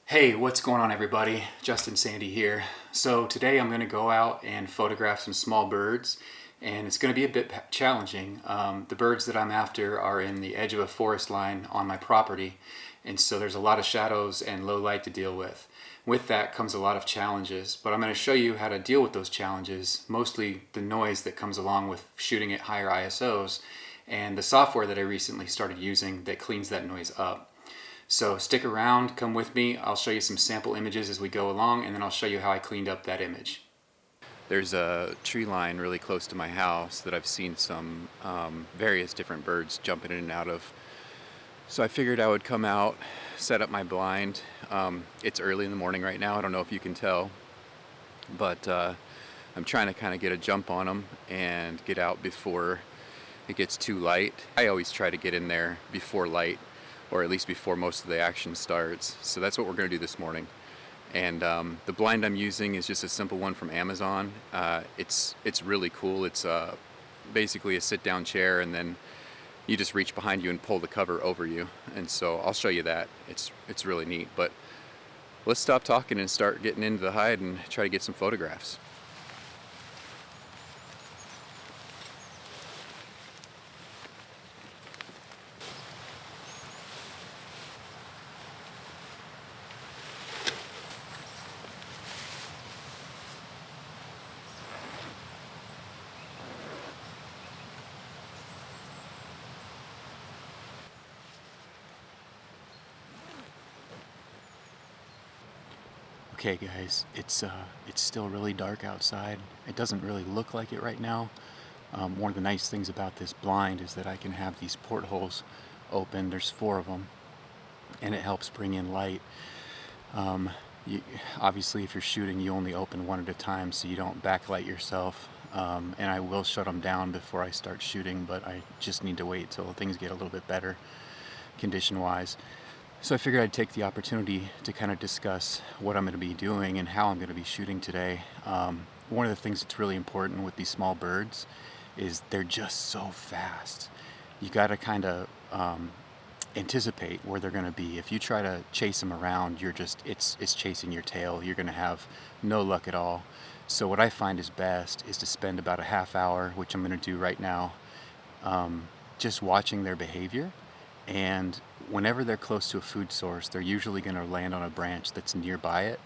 Hey, what's going on everybody? Justin Sandy here. So today I'm going to go out and photograph some small birds, and it's going to be a bit challenging. The birds that I'm after are in the edge of a forest line on my property, and so there's a lot of shadows and low light to deal with. With that comes a lot of challenges, but I'm going to show you how to deal with those challenges, mostly the noise that comes along with shooting at higher ISOs and the software that I recently started using that cleans that noise up. So stick around, come with me, I'll show you some sample images as we go along, and then I'll show you how I cleaned up that image. There's a tree line really close to my house that I've seen some various different birds jumping in and out of. So I figured I would come out, set up my blind. It's early in the morning right now, I don't know if you can tell, but I'm trying to kind of get a jump on them and get out before it gets too light. I always try to get in there before light, or at least before most of the action starts. So that's what we're going to do this morning. And the blind I'm using is just a simple one from Amazon. It's really cool. It's basically a sit-down chair, and then you just reach behind you and pull the cover over you. And so I'll show you that. It's really neat. But let's stop talking and start getting into the hide and try to get some photographs. Okay guys, it's still really dark outside. It doesn't really look like it right now. One of the nice things about this blind is that I can have these portholes open. There's 4 of them, and it helps bring in light. Obviously if you're shooting, you only open one at a time so you don't backlight yourself. And I will shut them down before I start shooting, but I just need to wait till things get a little bit better condition-wise. So I figured I'd take the opportunity to kind of discuss what I'm going to be doing and how I'm going to be shooting today. One of the things that's really important with these small birds is they're just so fast. You got to kind of anticipate where they're going to be. If you try to chase them around, it's chasing your tail. You're going to have no luck at all. So what I find is best is to spend about a half hour, which I'm going to do right now, just watching their behavior. And whenever they're close to a food source, they're usually going to land on a branch that's nearby it.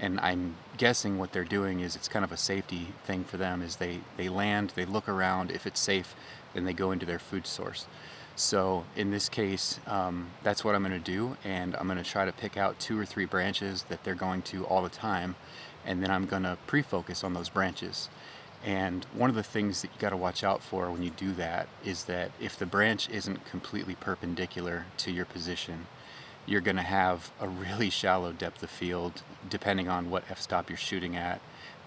And I'm guessing what they're doing is it's kind of a safety thing for them, is they land, they look around, if it's safe, then they go into their food source. So in this case, that's what I'm going to do, and I'm going to try to pick out 2 or 3 branches that they're going to all the time, and then I'm going to pre-focus on those branches. And one of the things that you got to watch out for when you do that is that if the branch isn't completely perpendicular to your position, you're going to have a really shallow depth of field depending on what f-stop you're shooting at.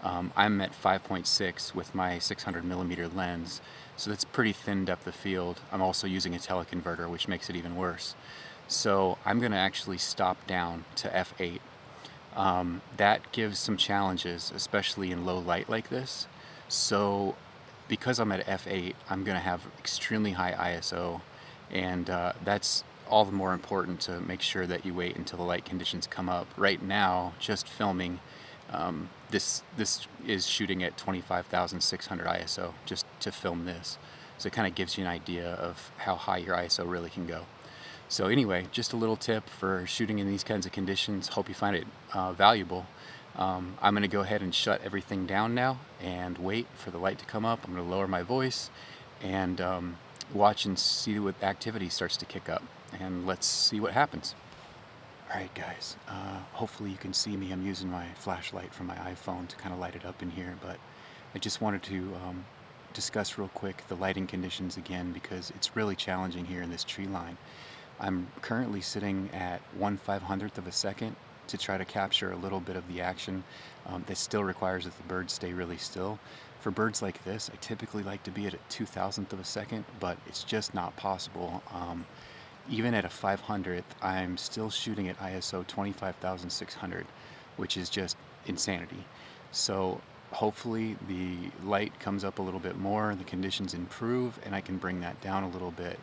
I'm at 5.6 with my 600mm lens, so that's pretty thin depth of field. I'm also using a teleconverter, which makes it even worse. So I'm going to actually stop down to f8. That gives some challenges, especially in low light like this. So because I'm at f8, I'm going to have extremely high ISO, and that's all the more important to make sure that you wait until the light conditions come up. Right now, just filming, this is shooting at 25,600 ISO just to film this. So it kind of gives you an idea of how high your ISO really can go. So anyway, just a little tip for shooting in these kinds of conditions. Hope you find it valuable. I'm going to go ahead and shut everything down now and wait for the light to come up. I'm going to lower my voice and watch and see what activity starts to kick up, and let's see what happens. Alright guys, hopefully you can see me. I'm using my flashlight from my iPhone to kind of light it up in here, but I just wanted to discuss real quick the lighting conditions again, because it's really challenging here in this tree line. I'm currently sitting at 1/500th of a second to try to capture a little bit of the action. That still requires that the birds stay really still. For birds like this, I typically like to be at a 2,000th of a second, but it's just not possible. Even at a 500th, I'm still shooting at ISO 25,600, which is just insanity. So hopefully the light comes up a little bit more, the conditions improve, and I can bring that down a little bit.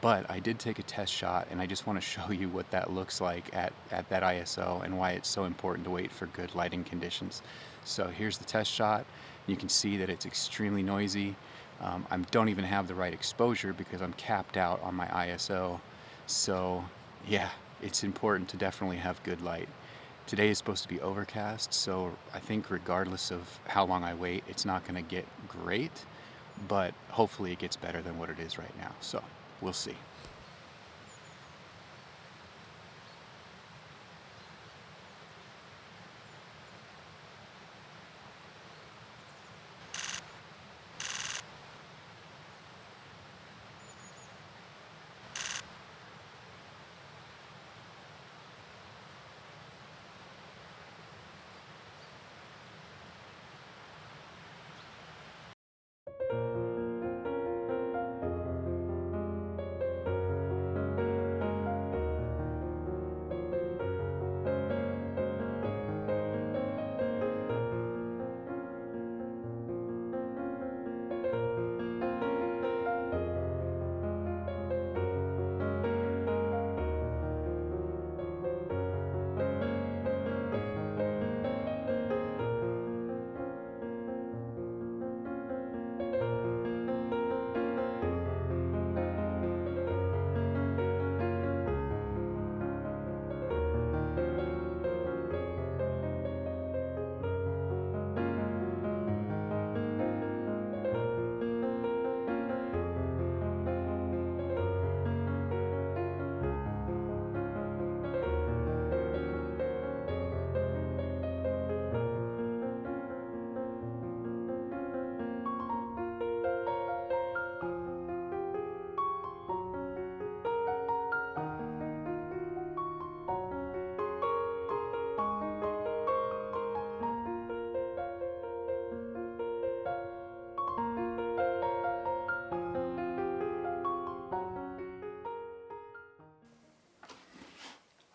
But I did take a test shot, and I just want to show you what that looks like at that ISO and why it's so important to wait for good lighting conditions. So here's the test shot. You can see that it's extremely noisy. I don't even have the right exposure because I'm capped out on my ISO. So yeah, it's important to definitely have good light. Today is supposed to be overcast, so I think regardless of how long I wait, it's not going to get great, but hopefully it gets better than what it is right now. So we'll see.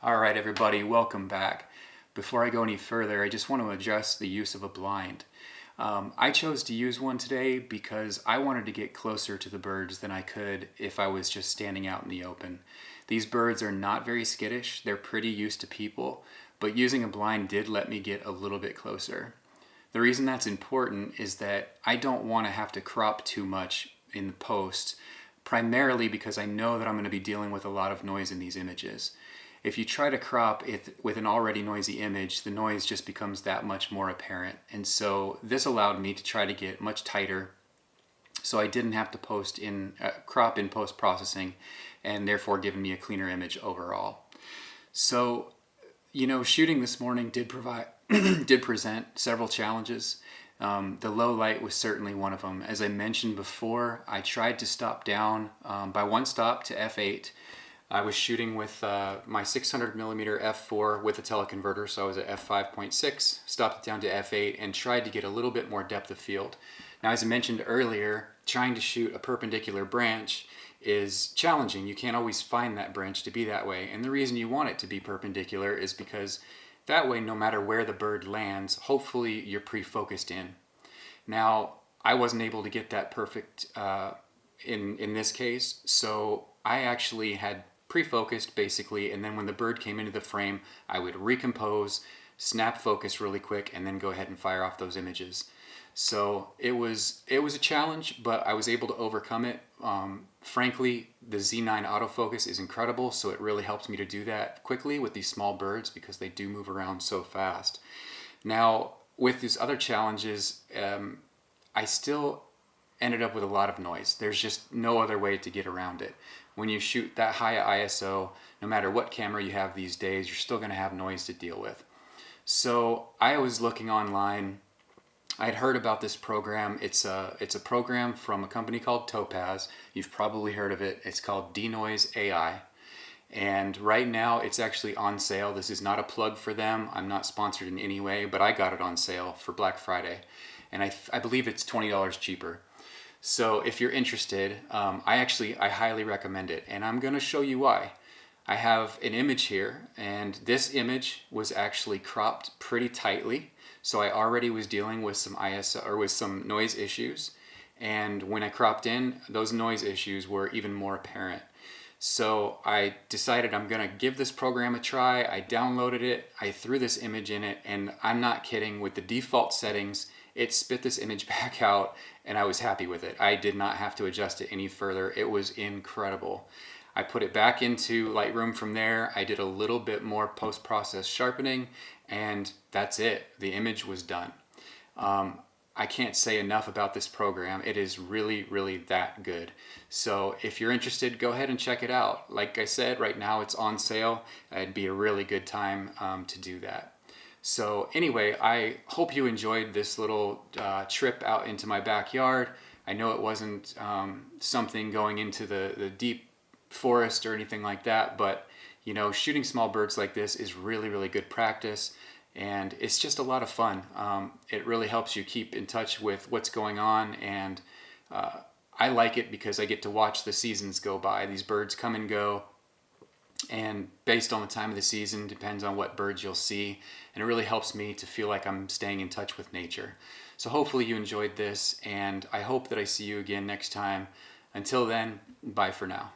All right, everybody, welcome back. Before I go any further, I just want to address the use of a blind. I chose to use one today because I wanted to get closer to the birds than I could if I was just standing out in the open. These birds are not very skittish, they're pretty used to people, but using a blind did let me get a little bit closer. The reason that's important is that I don't want to have to crop too much in the post, primarily because I know that I'm going to be dealing with a lot of noise in these images. If you try to crop it with an already noisy image, the noise just becomes that much more apparent. And so this allowed me to try to get much tighter, so I didn't have to crop in post-processing, and therefore giving me a cleaner image overall. So, shooting this morning did present several challenges. The low light was certainly one of them. As I mentioned before, I tried to stop down by one stop to f8. I was shooting with my 600mm f4 with a teleconverter, so I was at f5.6, stopped it down to f8, and tried to get a little bit more depth of field. Now, as I mentioned earlier, trying to shoot a perpendicular branch is challenging. You can't always find that branch to be that way, and the reason you want it to be perpendicular is because that way, no matter where the bird lands, hopefully you're pre-focused in. Now, I wasn't able to get that perfect in this case, so I actually had pre-focused basically, and then when the bird came into the frame, I would recompose, snap focus really quick, and then go ahead and fire off those images. So it was a challenge, but I was able to overcome it. Frankly, the Z9 autofocus is incredible, so it really helps me to do that quickly with these small birds because they do move around so fast. Now, with these other challenges, I still ended up with a lot of noise. There's just no other way to get around it. When you shoot that high ISO, no matter what camera you have these days, you're still going to have noise to deal with. So I was looking online. I'd heard about this program. It's a program from a company called Topaz. You've probably heard of it. It's called Noise AI. And right now it's actually on sale. This is not a plug for them. I'm not sponsored in any way, but I got it on sale for Black Friday. And I believe it's $20 cheaper. So if you're interested, I highly recommend it, and I'm going to show you why. I have an image here, and this image was actually cropped pretty tightly, so I already was dealing with some ISO or with some noise issues. And when I cropped in, those noise issues were even more apparent. So I decided I'm gonna give this program a try. I downloaded it, I threw this image in it, and I'm not kidding, with the default settings, it spit this image back out, and I was happy with it. I did not have to adjust it any further. It was incredible. I put it back into Lightroom from there. I did a little bit more post-process sharpening, and that's it. The image was done. I can't say enough about this program. It is really, really that good. So if you're interested, go ahead and check it out. Like I said, right now it's on sale. It'd be a really good time to do that. So anyway, I hope you enjoyed this little trip out into my backyard. I know it wasn't something going into the deep forest or anything like that, but you know, shooting small birds like this is really, really good practice, and it's just a lot of fun. It really helps you keep in touch with what's going on, and I like it because I get to watch the seasons go by. These birds come and go, and based on the time of the season, depends on what birds you'll see, and it really helps me to feel like I'm staying in touch with nature. So hopefully you enjoyed this, and I hope that I see you again next time. Until then, bye for now.